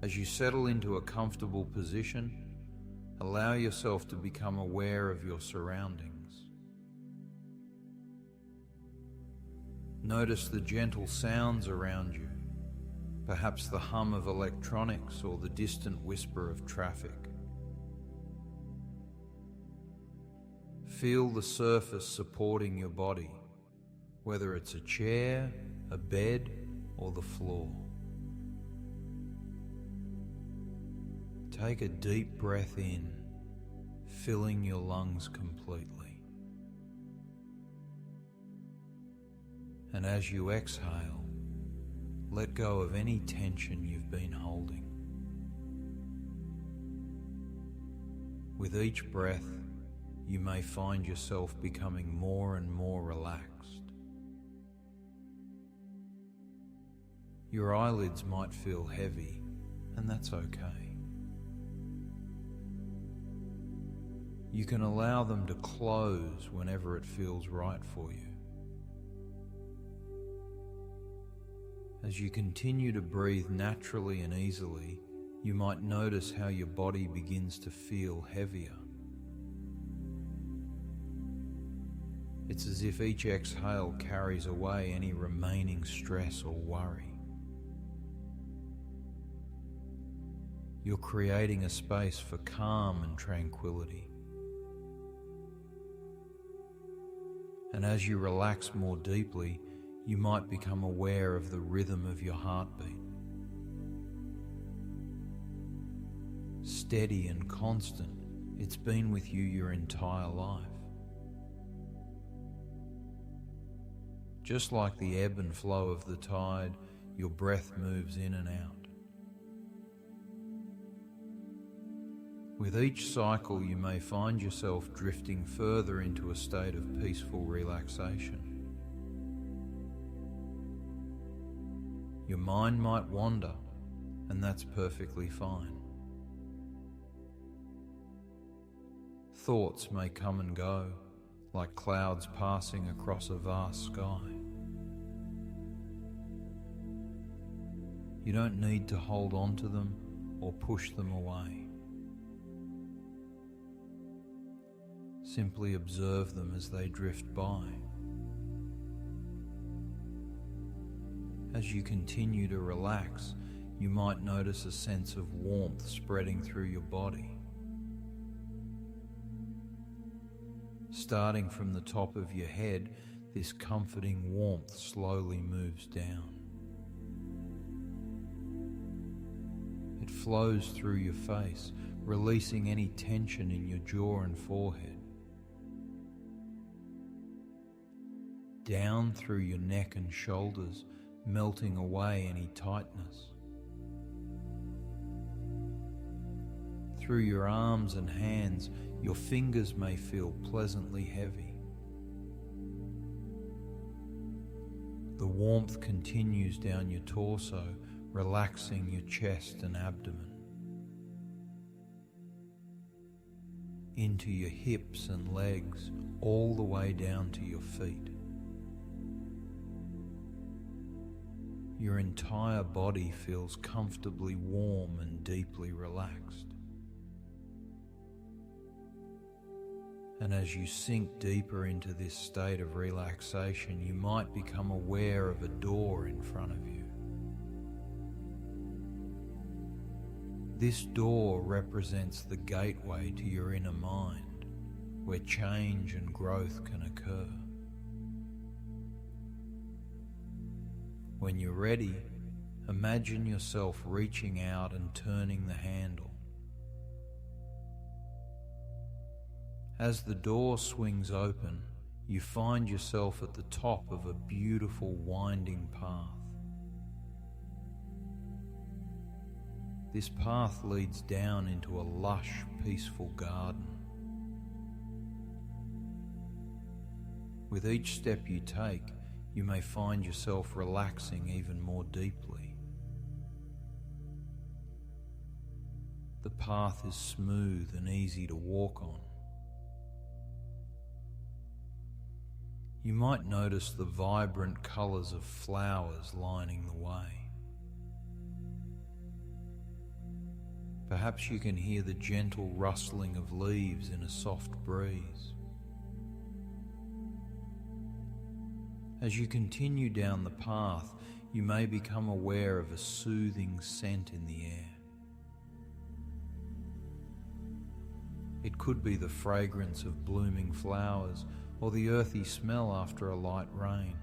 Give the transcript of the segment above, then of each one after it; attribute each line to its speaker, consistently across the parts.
Speaker 1: As you settle into a comfortable position, allow yourself to become aware of your surroundings. Notice the gentle sounds around you, perhaps the hum of electronics or the distant whisper of traffic. Feel the surface supporting your body, whether it's a chair, a bed, or the floor. Take a deep breath in, filling your lungs completely. And as you exhale, let go of any tension you've been holding. With each breath, you may find yourself becoming more and more relaxed. Your eyelids might feel heavy, and that's okay. You can allow them to close whenever it feels right for you. As you continue to breathe naturally and easily, you might notice how your body begins to feel heavier. It's as if each exhale carries away any remaining stress or worry. You're creating a space for calm and tranquility. And as you relax more deeply, you might become aware of the rhythm of your heartbeat. Steady and constant, it's been with you your entire life. Just like the ebb and flow of the tide, your breath moves in and out. With each cycle, you may find yourself drifting further into a state of peaceful relaxation. Your mind might wander, and that's perfectly fine. Thoughts may come and go, like clouds passing across a vast sky. You don't need to hold on to them or push them away. Simply observe them as they drift by. As you continue to relax, you might notice a sense of warmth spreading through your body. Starting from the top of your head, this comforting warmth slowly moves down. It flows through your face, releasing any tension in your jaw and forehead. Down through your neck and shoulders, melting away any tightness. Through your arms and hands, your fingers may feel pleasantly heavy. The warmth continues down your torso, relaxing your chest and abdomen. Into your hips and legs, all the way down to your feet. Your entire body feels comfortably warm and deeply relaxed. And as you sink deeper into this state of relaxation, you might become aware of a door in front of you. This door represents the gateway to your inner mind, where change and growth can occur. When you're ready, imagine yourself reaching out and turning the handle. As the door swings open, you find yourself at the top of a beautiful winding path. This path leads down into a lush, peaceful garden. With each step you take, you may find yourself relaxing even more deeply. The path is smooth and easy to walk on. You might notice the vibrant colors of flowers lining the way. Perhaps you can hear the gentle rustling of leaves in a soft breeze. As you continue down the path, you may become aware of a soothing scent in the air. It could be the fragrance of blooming flowers or the earthy smell after a light rain.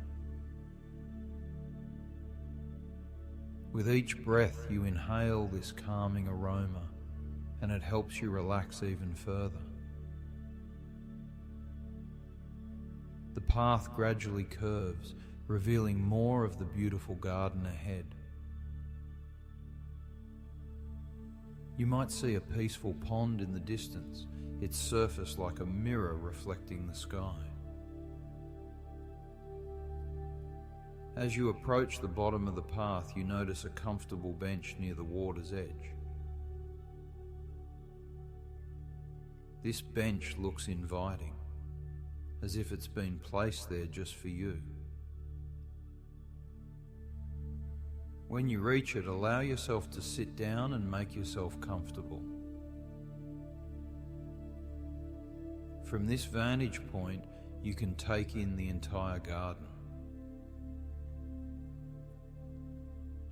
Speaker 1: With each breath, you inhale this calming aroma, and it helps you relax even further. The path gradually curves, revealing more of the beautiful garden ahead. You might see a peaceful pond in the distance, its surface like a mirror reflecting the sky. As you approach the bottom of the path, you notice a comfortable bench near the water's edge. This bench looks inviting, as if it's been placed there just for you. When you reach it, allow yourself to sit down and make yourself comfortable. From this vantage point, you can take in the entire garden.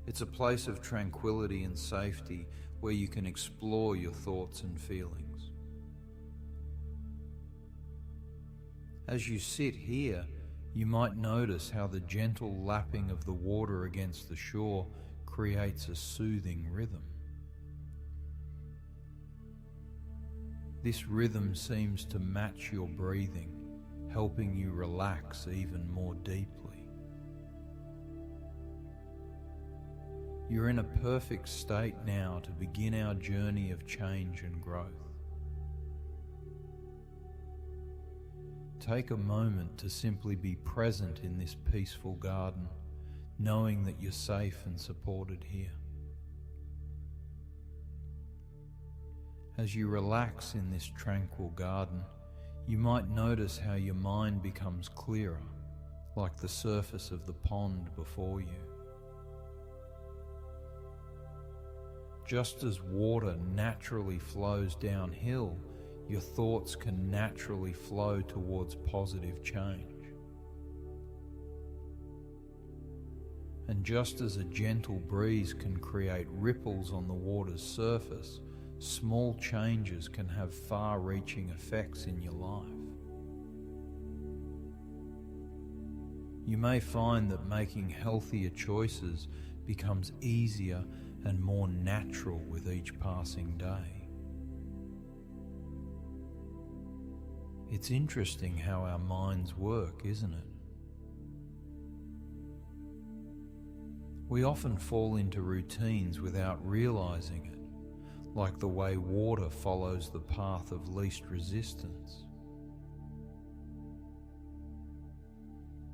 Speaker 1: It's a place of tranquility and safety where you can explore your thoughts and feelings. As you sit here, you might notice how the gentle lapping of the water against the shore creates a soothing rhythm. This rhythm seems to match your breathing, helping you relax even more deeply. You're in a perfect state now to begin our journey of change and growth. Take a moment to simply be present in this peaceful garden, knowing that you're safe and supported here. As you relax in this tranquil garden, you might notice how your mind becomes clearer, like the surface of the pond before you. Just as water naturally flows downhill, your thoughts can naturally flow towards positive change. And just as a gentle breeze can create ripples on the water's surface, small changes can have far-reaching effects in your life. You may find that making healthier choices becomes easier and more natural with each passing day. It's interesting how our minds work, isn't it? We often fall into routines without realizing it, like the way water follows the path of least resistance.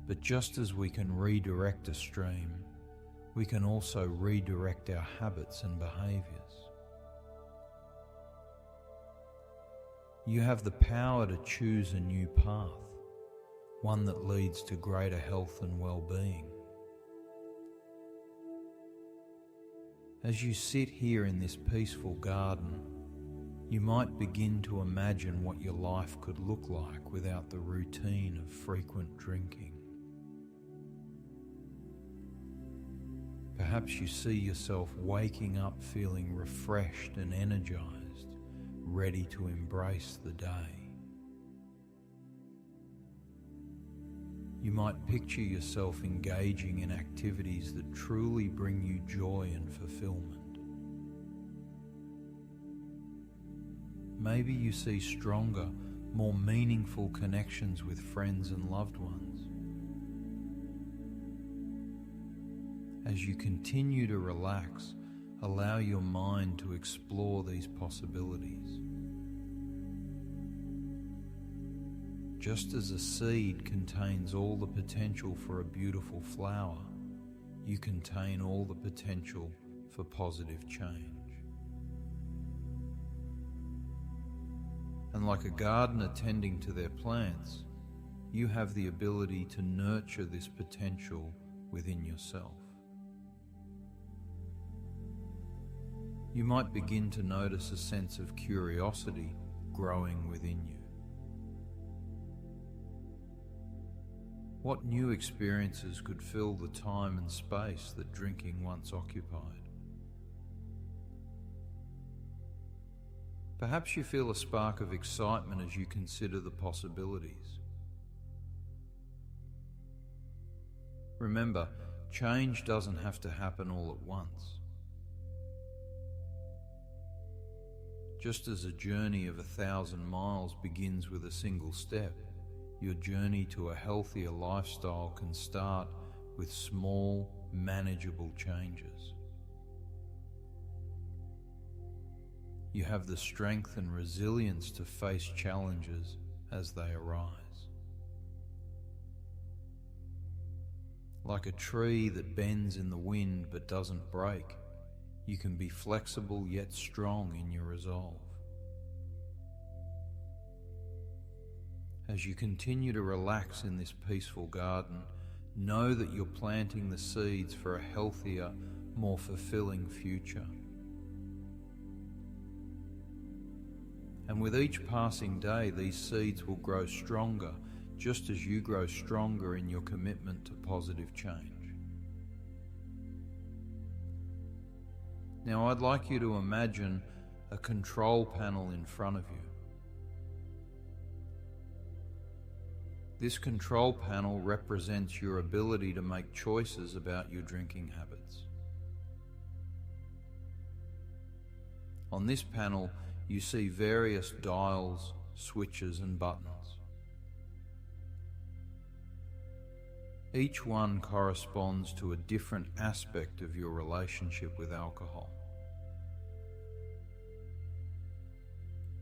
Speaker 1: But just as we can redirect a stream, we can also redirect our habits and behaviors. You have the power to choose a new path, one that leads to greater health and well-being. As you sit here in this peaceful garden, you might begin to imagine what your life could look like without the routine of frequent drinking. Perhaps you see yourself waking up feeling refreshed and energized, ready to embrace the day. You might picture yourself engaging in activities that truly bring you joy and fulfillment. Maybe you see stronger, more meaningful connections with friends and loved ones. As you continue to relax, allow your mind to explore these possibilities. Just as a seed contains all the potential for a beautiful flower, you contain all the potential for positive change. And like a gardener tending to their plants, you have the ability to nurture this potential within yourself. You might begin to notice a sense of curiosity growing within you. What new experiences could fill the time and space that drinking once occupied? Perhaps you feel a spark of excitement as you consider the possibilities. Remember, change doesn't have to happen all at once. Just as a journey of 1,000 miles begins with a single step, your journey to a healthier lifestyle can start with small, manageable changes. You have the strength and resilience to face challenges as they arise. Like a tree that bends in the wind but doesn't break, you can be flexible yet strong in your resolve. As you continue to relax in this peaceful garden, know that you're planting the seeds for a healthier, more fulfilling future. And with each passing day, these seeds will grow stronger, just as you grow stronger in your commitment to positive change. Now, I'd like you to imagine a control panel in front of you. This control panel represents your ability to make choices about your drinking habits. On this panel, you see various dials, switches, and buttons. Each one corresponds to a different aspect of your relationship with alcohol.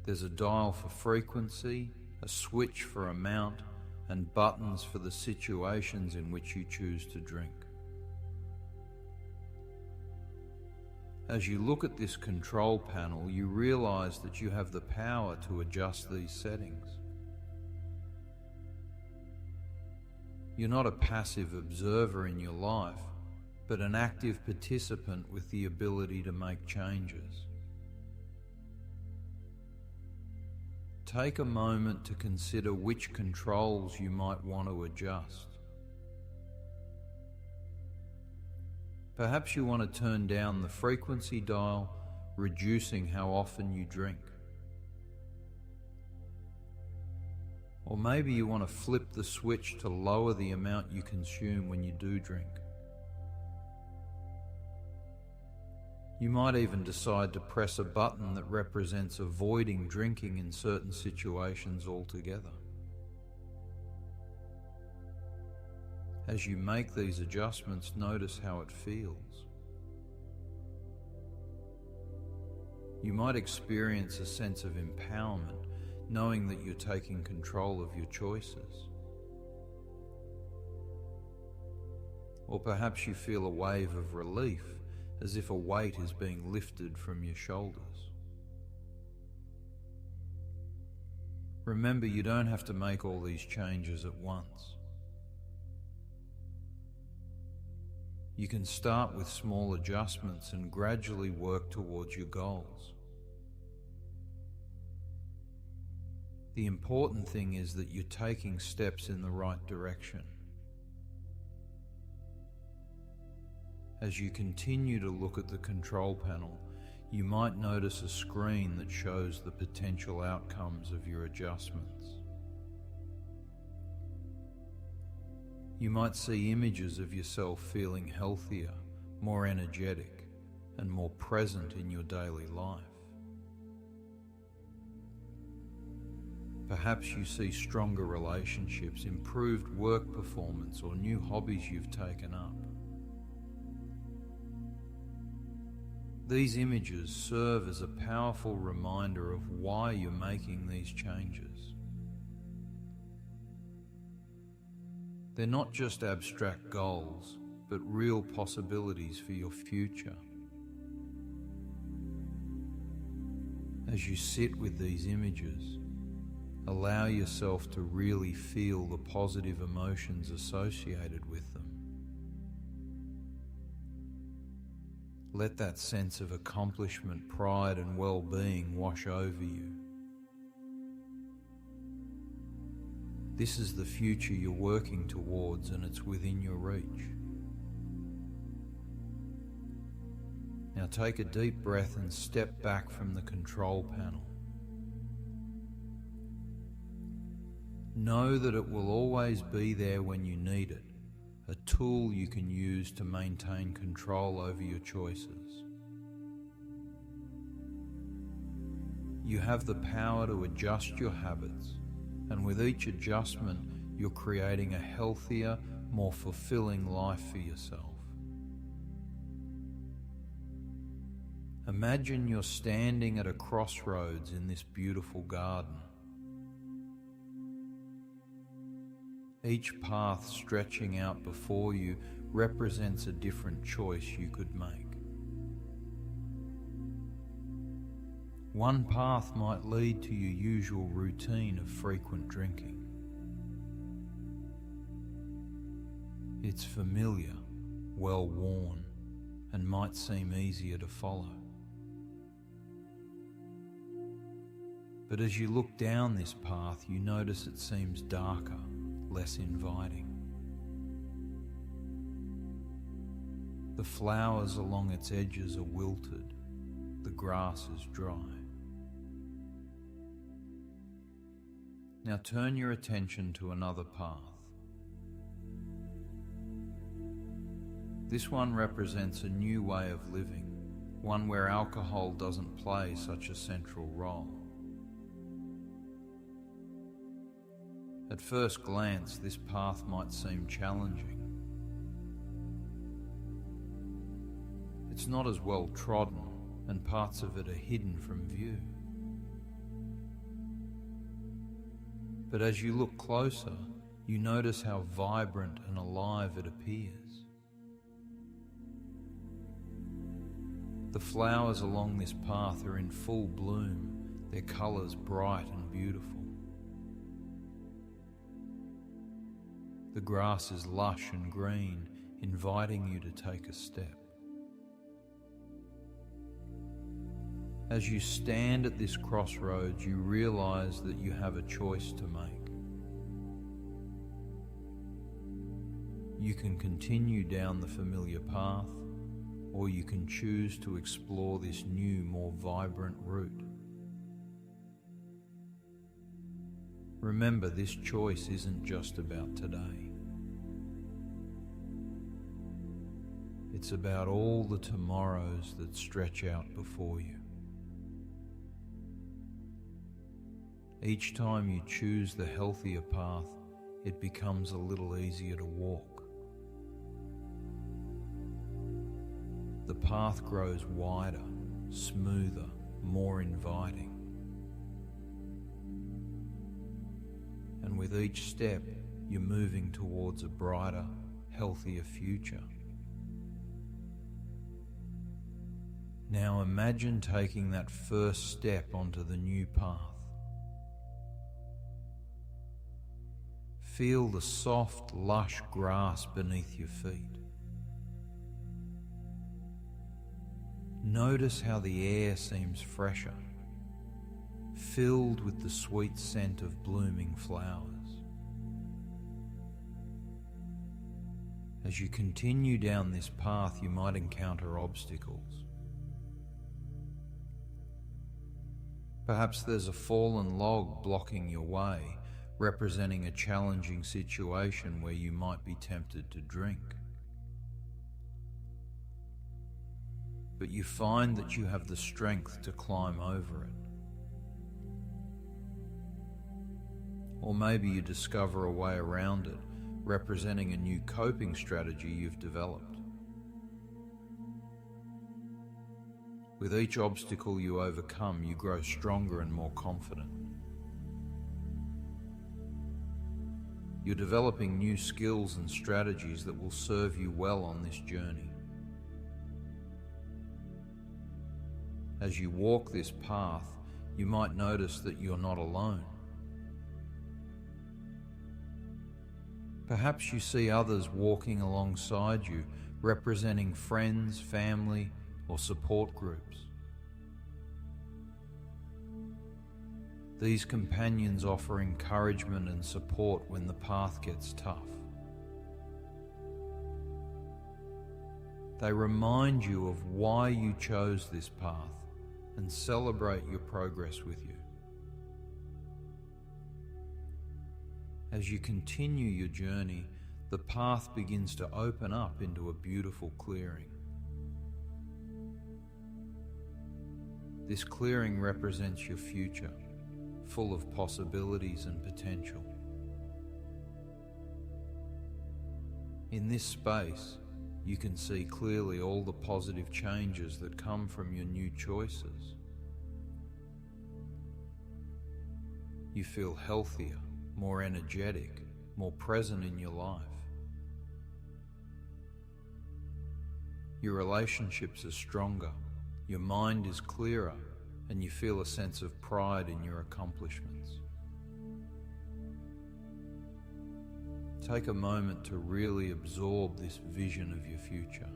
Speaker 1: There's a dial for frequency, a switch for amount, and buttons for the situations in which you choose to drink. As you look at this control panel, you realize that you have the power to adjust these settings. You're not a passive observer in your life, but an active participant with the ability to make changes. Take a moment to consider which controls you might want to adjust. Perhaps you want to turn down the frequency dial, reducing how often you drink. Or maybe you want to flip the switch to lower the amount you consume when you do drink. You might even decide to press a button that represents avoiding drinking in certain situations altogether. As you make these adjustments, notice how it feels. You might experience a sense of empowerment, knowing that you're taking control of your choices. Or perhaps you feel a wave of relief, as if a weight is being lifted from your shoulders. Remember, you don't have to make all these changes at once. You can start with small adjustments and gradually work towards your goals. The important thing is that you're taking steps in the right direction. As you continue to look at the control panel, you might notice a screen that shows the potential outcomes of your adjustments. You might see images of yourself feeling healthier, more energetic, and more present in your daily life. Perhaps you see stronger relationships, improved work performance, or new hobbies you've taken up. These images serve as a powerful reminder of why you're making these changes. They're not just abstract goals, but real possibilities for your future. As you sit with these images, allow yourself to really feel the positive emotions associated with them. Let that sense of accomplishment, pride and well-being wash over you. This is the future you're working towards, and it's within your reach. Now take a deep breath and step back from the control panel. Know that it will always be there when you need it, a tool you can use to maintain control over your choices. You have the power to adjust your habits, and with each adjustment, you're creating a healthier, more fulfilling life for yourself. Imagine you're standing at a crossroads in this beautiful garden. Each path stretching out before you represents a different choice you could make. One path might lead to your usual routine of frequent drinking. It's familiar, well-worn, and might seem easier to follow. But as you look down this path, you notice it seems darker, less inviting. The flowers along its edges are wilted, the grass is dry. Now turn your attention to another path. This one represents a new way of living, one where alcohol doesn't play such a central role. At first glance, this path might seem challenging. It's not as well trodden, and parts of it are hidden from view. But as you look closer, you notice how vibrant and alive it appears. The flowers along this path are in full bloom, their colours bright and beautiful. The grass is lush and green, inviting you to take a step. As you stand at this crossroads, you realize that you have a choice to make. You can continue down the familiar path, or you can choose to explore this new, more vibrant route. Remember, this choice isn't just about today. It's about all the tomorrows that stretch out before you. Each time you choose the healthier path, it becomes a little easier to walk. The path grows wider, smoother, more inviting. And with each step, you're moving towards a brighter, healthier future. Now imagine taking that first step onto the new path. Feel the soft, lush grass beneath your feet. Notice how the air seems fresher, filled with the sweet scent of blooming flowers. As you continue down this path, you might encounter obstacles. Perhaps there's a fallen log blocking your way, representing a challenging situation where you might be tempted to drink. But you find that you have the strength to climb over it. Or maybe you discover a way around it, representing a new coping strategy you've developed. With each obstacle you overcome, you grow stronger and more confident. You're developing new skills and strategies that will serve you well on this journey. As you walk this path, you might notice that you're not alone. Perhaps you see others walking alongside you, representing friends, family, or support groups. These companions offer encouragement and support when the path gets tough. They remind you of why you chose this path and celebrate your progress with you. As you continue your journey, the path begins to open up into a beautiful clearing. This clearing represents your future, full of possibilities and potential. In this space, you can see clearly all the positive changes that come from your new choices. You feel healthier, more energetic, more present in your life. Your relationships are stronger, your mind is clearer, and you feel a sense of pride in your accomplishments. Take a moment to really absorb this vision of your future.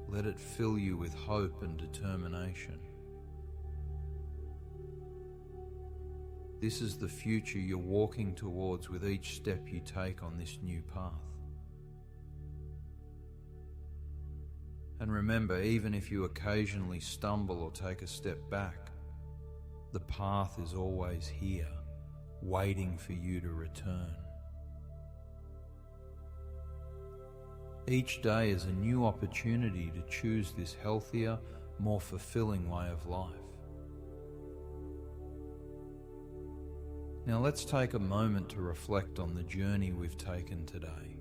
Speaker 1: Let it fill you with hope and determination. This is the future you're walking towards with each step you take on this new path. And remember, even if you occasionally stumble or take a step back, the path is always here, waiting for you to return. Each day is a new opportunity to choose this healthier, more fulfilling way of life. Now let's take a moment to reflect on the journey we've taken today.